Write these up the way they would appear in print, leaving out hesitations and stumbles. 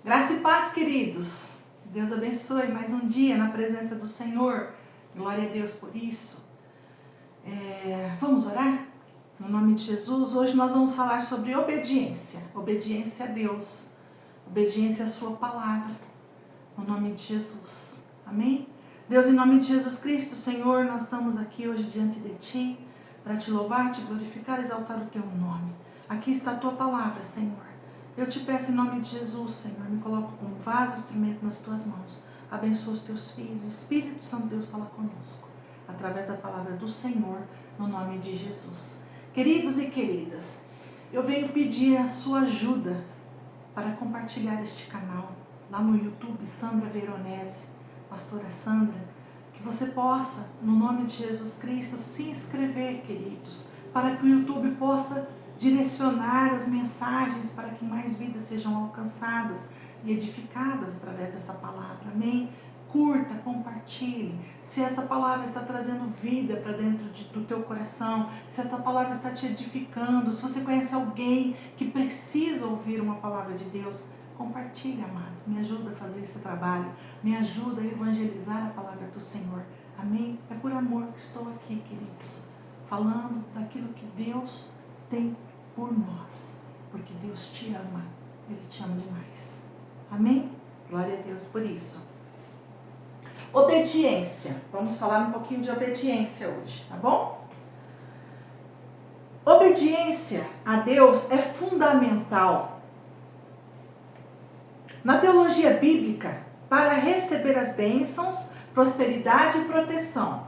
Graça e paz, queridos. Deus abençoe mais um dia na presença do Senhor. Glória a Deus por isso. Vamos orar? No nome de Jesus, hoje nós vamos falar sobre obediência. Obediência a Deus. Obediência à sua palavra. No nome de Jesus. Amém? Deus, em nome de Jesus Cristo, Senhor, nós estamos aqui hoje diante de Ti para Te louvar, Te glorificar, exaltar o Teu nome. Aqui está a Tua palavra, Senhor. Eu te peço em nome de Jesus, Senhor, me coloco como vaso, instrumento nas Tuas mãos. Abençoa os Teus filhos. Espírito Santo, Deus, fala conosco. Através da palavra do Senhor, no nome de Jesus. Queridos e queridas, eu venho pedir a sua ajuda para compartilhar este canal. Lá no YouTube, Sandra Veronese, Pastora Sandra, que você possa, no nome de Jesus Cristo, se inscrever, queridos, para que o YouTube possa direcionar as mensagens para que mais vidas sejam alcançadas e edificadas através dessa palavra. Amém? Curta, compartilhe. Se esta palavra está trazendo vida para dentro do teu coração, se esta palavra está te edificando, se você conhece alguém que precisa ouvir uma palavra de Deus, compartilhe, amado. Me ajuda a fazer esse trabalho. Me ajuda a evangelizar a palavra do Senhor. Amém? É por amor que estou aqui, queridos, falando daquilo que Deus tem por nós, porque Deus te ama, Ele te ama demais. Amém? Glória a Deus por isso. Obediência. Vamos falar um pouquinho de obediência hoje, tá bom? Obediência a Deus é fundamental na teologia bíblica para receber as bênçãos, prosperidade e proteção.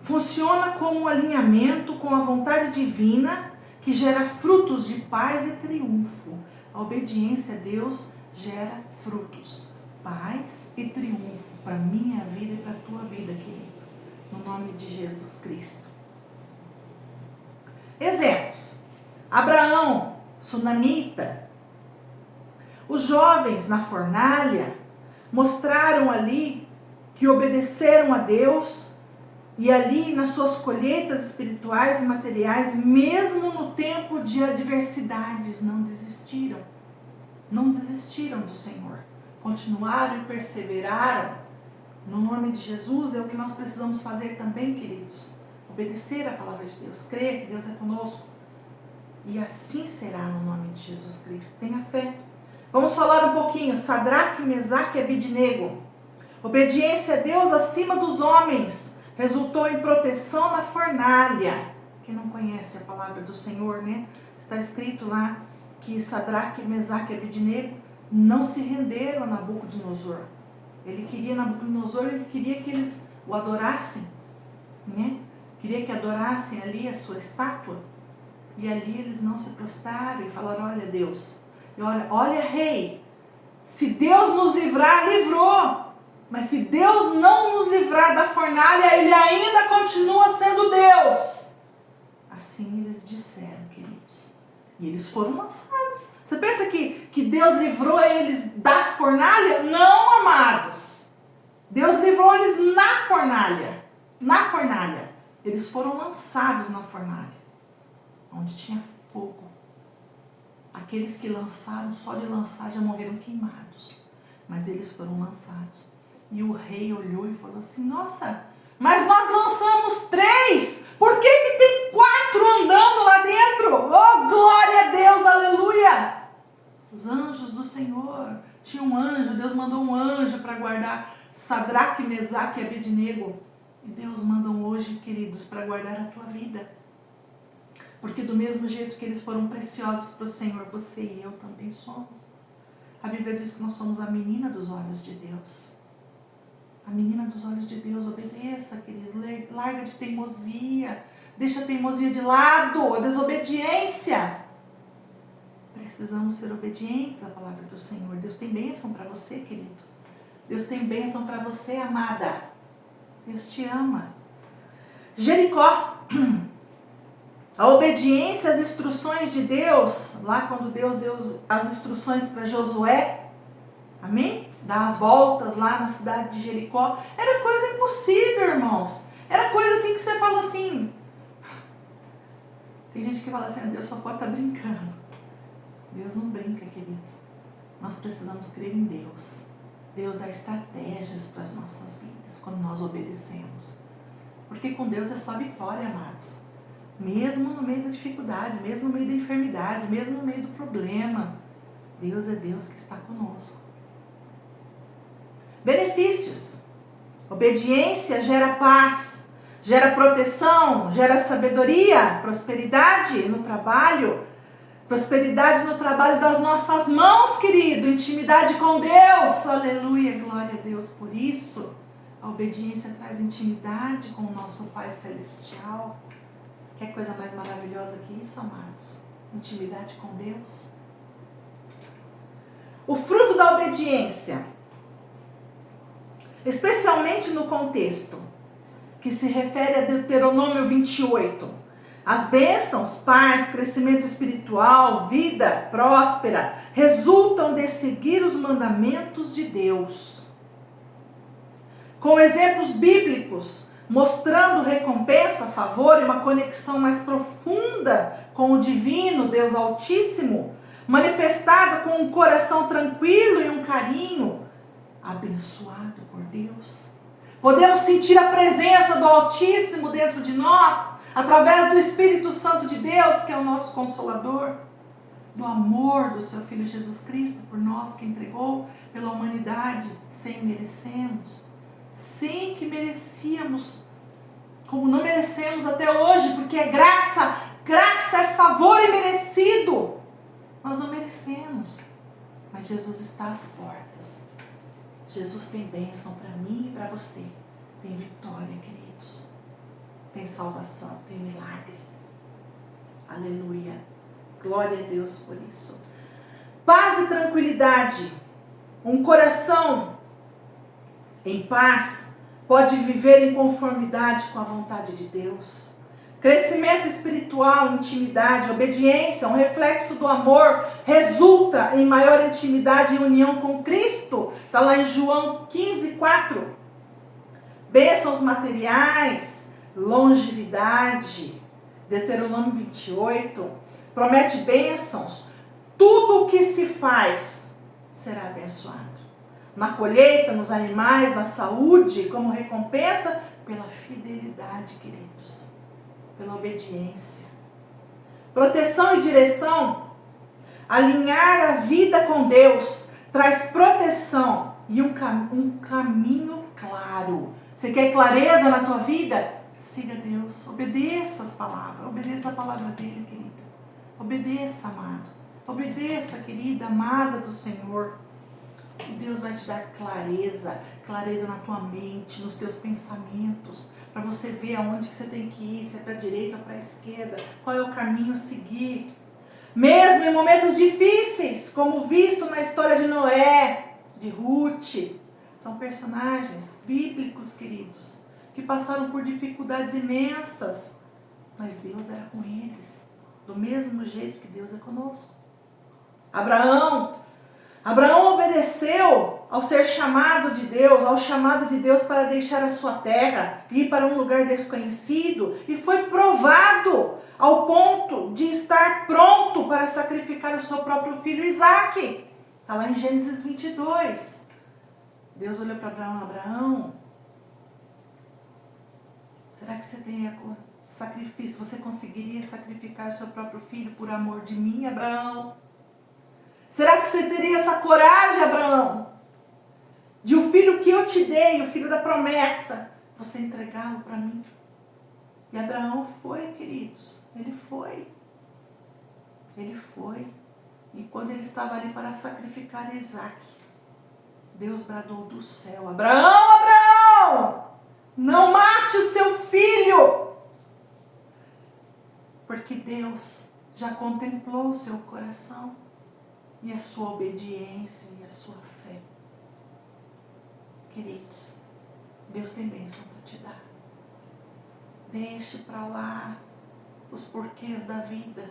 Funciona como um alinhamento com a vontade divina que gera frutos de paz e triunfo. A obediência a Deus gera frutos, paz e triunfo para a minha vida e para a tua vida, querido. No nome de Jesus Cristo. Exemplos. Abraão, sunamita. Os jovens na fornalha mostraram ali que obedeceram a Deus. E ali, nas suas colheitas espirituais e materiais, mesmo no tempo de adversidades, não desistiram. Não desistiram do Senhor. Continuaram e perseveraram. No nome de Jesus é o que nós precisamos fazer também, queridos. Obedecer a palavra de Deus. Crer que Deus é conosco. E assim será no nome de Jesus Cristo. Tenha fé. Vamos falar um pouquinho. Sadraque, Mesaque e Abidnego. Obediência a Deus acima dos homens resultou em proteção na fornalha. Quem não conhece a palavra do Senhor, né? Está escrito lá que Sadraque, Mesaque e Abidnego não se renderam a Nabucodonosor. Nabucodonosor queria que eles o adorassem, né? Queria que adorassem ali a sua estátua. E ali eles não se prostraram e falaram: olha Deus, olha rei, se Deus nos livrar, livrou. Mas se Deus não nos livrar da fornalha, Ele ainda continua sendo Deus. Assim eles disseram, queridos. E eles foram lançados. Você pensa que Deus livrou eles da fornalha? Não, amados. Deus livrou eles na fornalha. Na fornalha. Eles foram lançados na fornalha, onde tinha fogo. Aqueles que lançaram, só de lançar já morreram queimados. Mas eles foram lançados. E o rei olhou e falou assim: nossa, mas nós lançamos 3, por que tem 4 andando lá dentro? Oh, glória a Deus, aleluia! Os anjos do Senhor, tinha um anjo, Deus mandou um anjo para guardar Sadraque, Mesaque e Abidnego. E Deus manda hoje, queridos, para guardar a tua vida. Porque do mesmo jeito que eles foram preciosos para o Senhor, você e eu também somos. A Bíblia diz que nós somos a menina dos olhos de Deus. A menina dos olhos de Deus, obedeça, querido, larga de teimosia, deixa a teimosia de lado, a desobediência. Precisamos ser obedientes à palavra do Senhor. Deus tem bênção para você, querido. Deus tem bênção para você, amada. Deus te ama. Jericó, a obediência às instruções de Deus, lá quando Deus deu as instruções para Josué, amém? Dar as voltas lá na cidade de Jericó, era coisa impossível, irmãos. Era coisa assim que você fala assim. Tem gente que fala assim: Deus só pode estar brincando. Deus não brinca, queridos. Nós precisamos crer em Deus. Deus dá estratégias para as nossas vidas quando nós obedecemos. Porque com Deus é só vitória, amados. Mesmo no meio da dificuldade, mesmo no meio da enfermidade, mesmo no meio do problema, Deus é Deus que está conosco. Benefícios. Obediência gera paz, gera proteção, gera sabedoria, prosperidade no trabalho. Prosperidade no trabalho das nossas mãos, querido. Intimidade com Deus. Aleluia, glória a Deus por isso. A obediência traz intimidade com o nosso Pai Celestial. Quer coisa mais maravilhosa que isso, amados? Intimidade com Deus. O fruto da obediência, especialmente no contexto que se refere a Deuteronômio 28, as bênçãos, paz, crescimento espiritual, vida próspera, resultam de seguir os mandamentos de Deus. Com exemplos bíblicos, mostrando recompensa, favor e uma conexão mais profunda com o divino, Deus Altíssimo, manifestado com um coração tranquilo e um carinho abençoado por Deus. Podemos sentir a presença do Altíssimo dentro de nós, através do Espírito Santo de Deus, que é o nosso Consolador, do amor do seu Filho Jesus Cristo por nós, que entregou pela humanidade sem merecermos, sem que merecíamos, como não merecemos até hoje, porque é graça, graça é favor imerecido. Nós não merecemos, mas Jesus está às portas. Jesus tem bênção para mim e para você, tem vitória, queridos. Tem salvação, tem milagre. Aleluia. Glória a Deus por isso. Paz e tranquilidade. Um coração em paz pode viver em conformidade com a vontade de Deus. Crescimento espiritual, intimidade, obediência, um reflexo do amor, resulta em maior intimidade e união com Cristo. Está lá em João 15:4. Bênçãos materiais, longevidade. Deuteronômio 28 promete bênçãos. Tudo o que se faz será abençoado. Na colheita, nos animais, na saúde, como recompensa pela fidelidade, queridos, pela obediência. Proteção e direção. Alinhar a vida com Deus traz proteção e um caminho claro. Você quer clareza na tua vida? Siga Deus, obedeça as palavras, obedeça a palavra dele, querido. Obedeça, amado. Obedeça, querida, amada do Senhor. E Deus vai te dar clareza, clareza na tua mente, nos teus pensamentos, para você ver aonde que você tem que ir, se é para a direita ou para a esquerda, qual é o caminho a seguir. Mesmo em momentos difíceis, como visto na história de Noé, de Ruth, são personagens bíblicos, queridos, que passaram por dificuldades imensas, mas Deus era com eles, do mesmo jeito que Deus é conosco. Abraão obedeceu ao ser chamado de Deus, ao chamado de Deus para deixar a sua terra, ir para um lugar desconhecido, e foi provado ao ponto de estar pronto para sacrificar o seu próprio filho Isaque. Está lá em Gênesis 22. Deus olhou para Abraão, será que você teria sacrifício? Você conseguiria sacrificar o seu próprio filho por amor de mim, Abraão? Será que você teria essa coragem, Abraão, de o filho que eu te dei, o filho da promessa, você entregá-lo para mim? E Abraão foi, queridos, ele foi. E quando ele estava ali para sacrificar Isaque, Deus bradou do céu: Abraão, não mate o seu filho, porque Deus já contemplou o seu coração e a sua obediência e a sua fé. Queridos, Deus tem bênção para te dar. Deixe para lá os porquês da vida.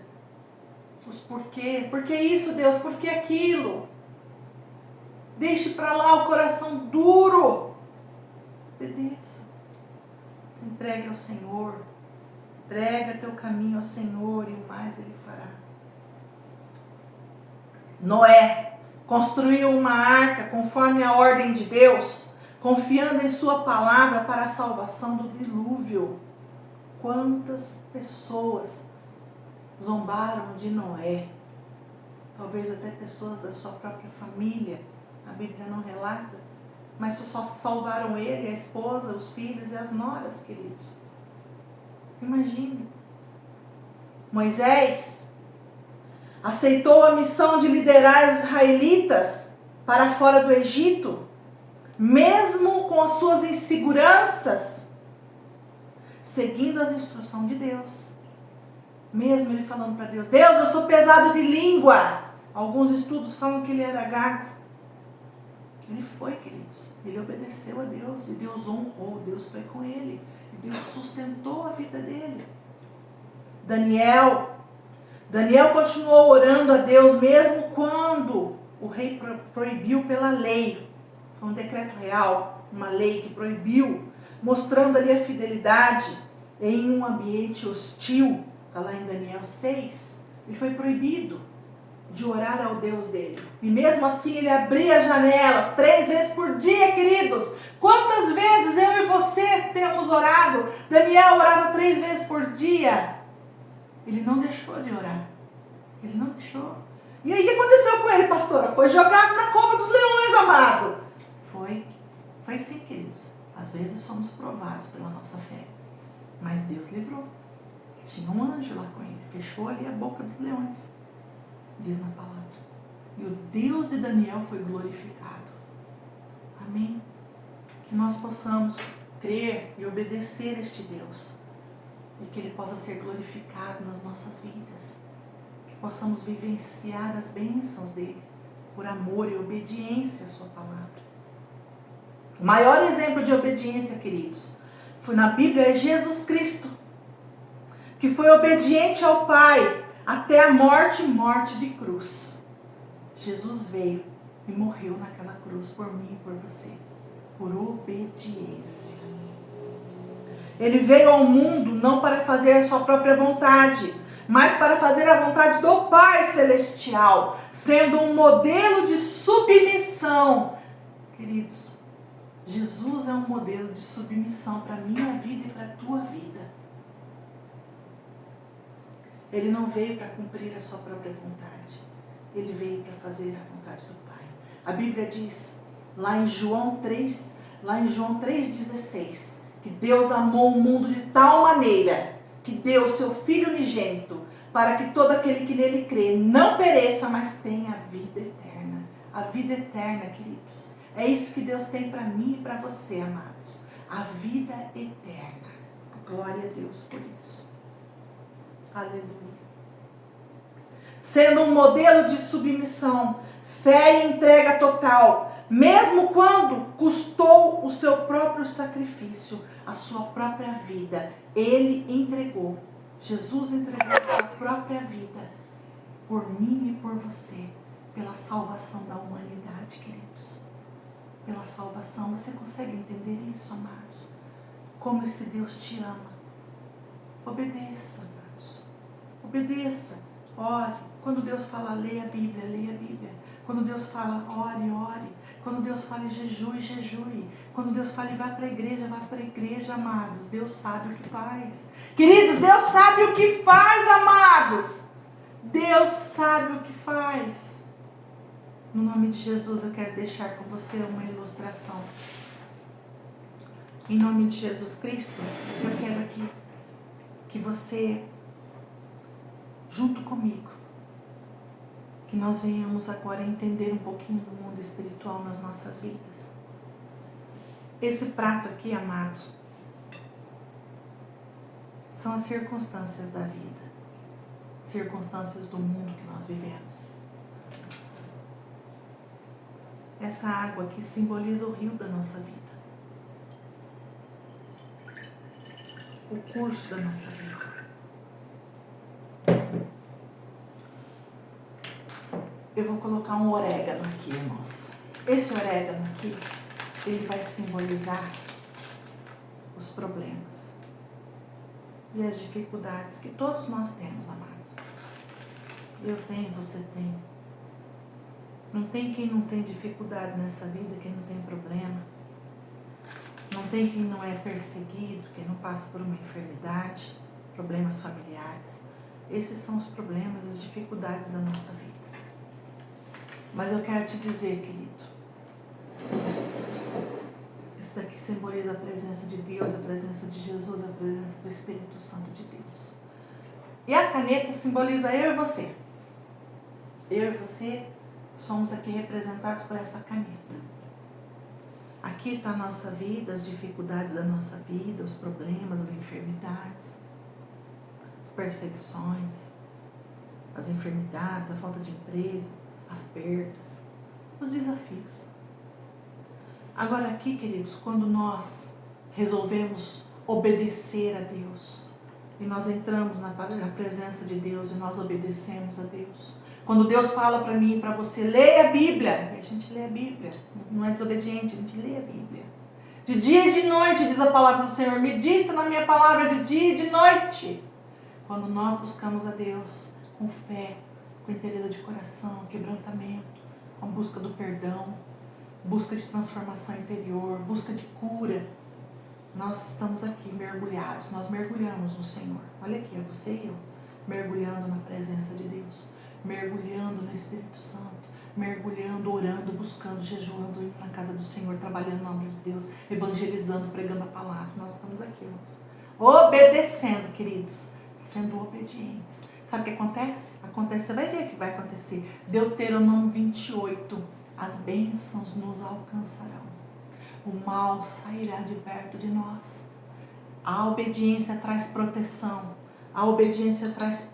Os porquê. Por que isso, Deus? Por que aquilo? Deixe para lá o coração duro. Obedeça. Se entregue ao Senhor. Entrega teu caminho ao Senhor e o mais Ele fará. Noé construiu uma arca conforme a ordem de Deus, confiando em sua palavra para a salvação do dilúvio. Quantas pessoas zombaram de Noé? Talvez até pessoas da sua própria família. A Bíblia não relata. Mas só salvaram ele, a esposa, os filhos e as noras, queridos. Imagine. Moisés aceitou a missão de liderar os israelitas para fora do Egito, mesmo com as suas inseguranças, seguindo as instruções de Deus. Mesmo ele falando para Deus, Deus, eu sou pesado de língua. Alguns estudos falam que ele era gago. Ele foi, queridos. Ele obedeceu a Deus e Deus honrou. Deus foi com ele e Deus sustentou a vida dele. Daniel continuou orando a Deus mesmo quando o rei proibiu pela lei. Foi um decreto real, uma lei que proibiu, mostrando ali a fidelidade em um ambiente hostil. Está lá em Daniel 6. Ele foi proibido de orar ao Deus dele. E mesmo assim ele abria as janelas 3 vezes por dia, queridos. Quantas vezes eu e você temos orado? Daniel orava 3 vezes por dia. Ele não deixou de orar. Ele não deixou. E aí o que aconteceu com ele, pastora? Foi jogado na cova dos leões, amado. Foi sim, queridos. Às vezes somos provados pela nossa fé. Mas Deus livrou. Tinha um anjo lá com ele. Fechou ali a boca dos leões. Diz na palavra. E o Deus de Daniel foi glorificado. Amém? Que nós possamos crer e obedecer este Deus. E que Ele possa ser glorificado nas nossas vidas. Que possamos vivenciar as bênçãos dEle. Por amor e obediência à sua palavra. O maior exemplo de obediência, queridos, foi na Bíblia é Jesus Cristo. Que foi obediente ao Pai. Até a morte de cruz. Jesus veio e morreu naquela cruz por mim e por você. Por obediência. Ele veio ao mundo não para fazer a sua própria vontade, mas para fazer a vontade do Pai Celestial, sendo um modelo de submissão. Queridos, Jesus é um modelo de submissão para a minha vida e para a tua vida. Ele não veio para cumprir a sua própria vontade. Ele veio para fazer a vontade do Pai. A Bíblia diz, lá em João 3,16, que Deus amou o mundo de tal maneira que deu o seu Filho unigênito para que todo aquele que nele crê não pereça, mas tenha a vida eterna. A vida eterna, queridos. É isso que Deus tem para mim e para você, amados. A vida eterna. Glória a Deus por isso. Aleluia. Sendo um modelo de submissão, fé e entrega total, mesmo quando custou o seu próprio sacrifício, a sua própria vida, Ele entregou. Jesus entregou a sua própria vida por mim e por você, pela salvação da humanidade, queridos. Pela salvação, você consegue entender isso, amados? Como esse Deus te ama. Obedeça, amados. Obedeça. Ore. Quando Deus fala, leia a Bíblia, leia a Bíblia. Quando Deus fala, ore, ore. Quando Deus fala, jejue, jejue. Quando Deus fala, vá para a igreja, amados. Deus sabe o que faz. Queridos, Deus sabe o que faz, amados. Deus sabe o que faz. No nome de Jesus, eu quero deixar com você uma ilustração. Em nome de Jesus Cristo, eu quero aqui que você, junto comigo, que nós venhamos agora entender um pouquinho do mundo espiritual nas nossas vidas. Esse prato aqui, amado, são as circunstâncias da vida, circunstâncias do mundo que nós vivemos. Essa água aqui simboliza o rio da nossa vida, o curso da nossa vida. Eu vou colocar um orégano aqui, irmãos. Esse orégano aqui, ele vai simbolizar os problemas e as dificuldades que todos nós temos, amado. Eu tenho, você tem. Não tem quem não tem dificuldade nessa vida, quem não tem problema. Não tem quem não é perseguido, quem não passa por uma enfermidade, problemas familiares. Esses são os problemas, as dificuldades da nossa vida. Mas eu quero te dizer, querido, isso daqui simboliza a presença de Deus, a presença de Jesus, a presença do Espírito Santo de Deus. E a caneta simboliza eu e você. Eu e você somos aqui representados por essa caneta. Aqui está a nossa vida, as dificuldades da nossa vida, os problemas, as enfermidades, as perseguições, as enfermidades, a falta de emprego, as perdas, os desafios. Agora aqui, queridos, quando nós resolvemos obedecer a Deus, e nós entramos na presença de Deus e nós obedecemos a Deus. Quando Deus fala para mim e para você, leia a Bíblia, e a gente lê a Bíblia, não é desobediente, a gente lê a Bíblia. De dia e de noite, diz a palavra do Senhor, medita na minha palavra de dia e de noite. Quando nós buscamos a Deus com fé, com interesse de coração, quebrantamento, com busca do perdão, busca de transformação interior, busca de cura, nós estamos aqui mergulhados, nós mergulhamos no Senhor. Olha aqui, é você e eu, mergulhando na presença de Deus, mergulhando no Espírito Santo, mergulhando, orando, buscando, jejuando, indo na casa do Senhor, trabalhando no nome de Deus, evangelizando, pregando a palavra. Nós estamos aqui, irmãos, obedecendo, queridos, sendo obedientes. Sabe o que acontece? Você vai ver o que vai acontecer. Deuteronômio 28, as bênçãos nos alcançarão. O mal sairá de perto de nós. A obediência traz proteção. A obediência traz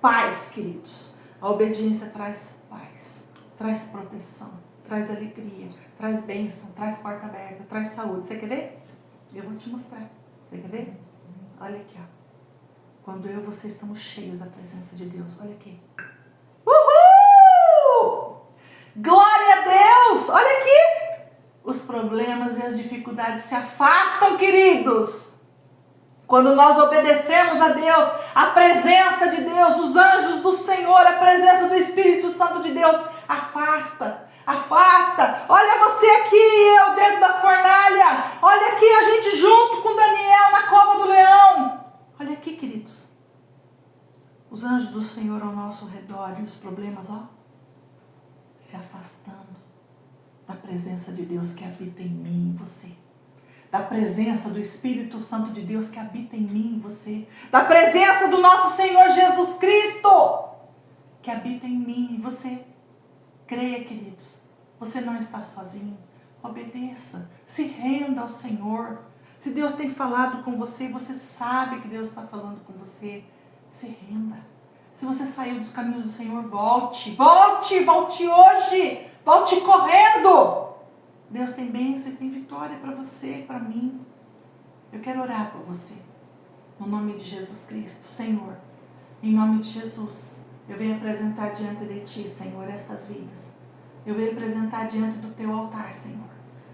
paz, queridos. A obediência traz paz, traz proteção, traz alegria, traz bênção, traz porta aberta, traz saúde. Você quer ver? Eu vou te mostrar. Você quer ver? Olha aqui, ó. Quando eu e você estamos cheios da presença de Deus. Olha aqui. Uhul! Glória a Deus! Olha aqui! Os problemas e as dificuldades se afastam, queridos. Quando nós obedecemos a Deus, a presença de Deus, os anjos do Senhor, a presença do Espírito Santo de Deus, afasta. Olha você aqui, eu dentro da fornalha. Olha aqui a gente junto com Daniel na cova do leão. Olha aqui, queridos. Os anjos do Senhor ao nosso redor e os problemas, ó, se afastando da presença de Deus que habita em mim e em você. Da presença do Espírito Santo de Deus que habita em mim e em você. Da presença do nosso Senhor Jesus Cristo que habita em mim e em você. Creia, queridos, você não está sozinho. Obedeça, se renda ao Senhor. Se Deus tem falado com você e você sabe que Deus está falando com você, se renda. Se você saiu dos caminhos do Senhor, volte hoje, volte correndo. Deus tem bênção e tem vitória para você, para mim. Eu quero orar por você. No nome de Jesus Cristo, Senhor. Em nome de Jesus, eu venho apresentar diante de Ti, Senhor, estas vidas. Eu venho apresentar diante do Teu altar, Senhor.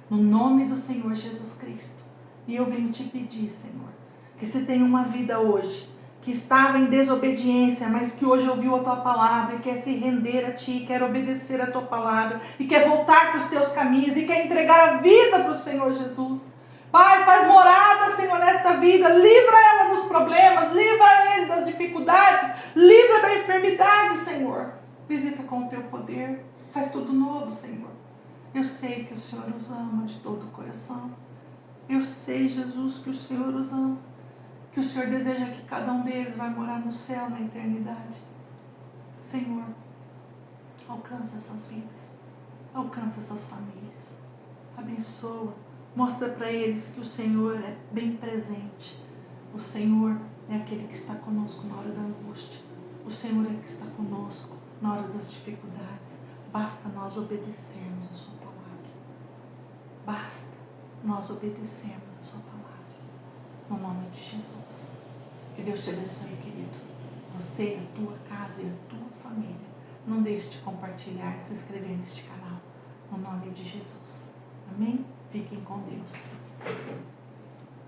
No nome do Senhor Jesus Cristo. E eu venho te pedir, Senhor, que se tem uma vida hoje que estava em desobediência, mas que hoje ouviu a Tua palavra e quer se render a Ti, quer obedecer a Tua palavra e quer voltar para os Teus caminhos e quer entregar a vida para o Senhor Jesus. Pai, faz morada, Senhor, nesta vida, livra ela dos problemas, livra ele das dificuldades, livra da enfermidade, Senhor. Visita com o Teu poder, faz tudo novo, Senhor. Eu sei que o Senhor os ama de todo o coração. Eu sei, Jesus, que o Senhor os ama. Que o Senhor deseja que cada um deles vai morar no céu, na eternidade. Senhor, alcança essas vidas. Alcança essas famílias. Abençoa. Mostra para eles que o Senhor é bem presente. O Senhor é aquele que está conosco na hora da angústia. O Senhor é que está conosco na hora das dificuldades. Basta nós obedecermos a Sua palavra. Basta nós obedecermos a Sua palavra. No nome de Jesus. Que Deus te abençoe, querido. Você, a tua casa e a tua família. Não deixe de compartilhar e se inscrever neste canal. No nome de Jesus. Amém? Fiquem com Deus.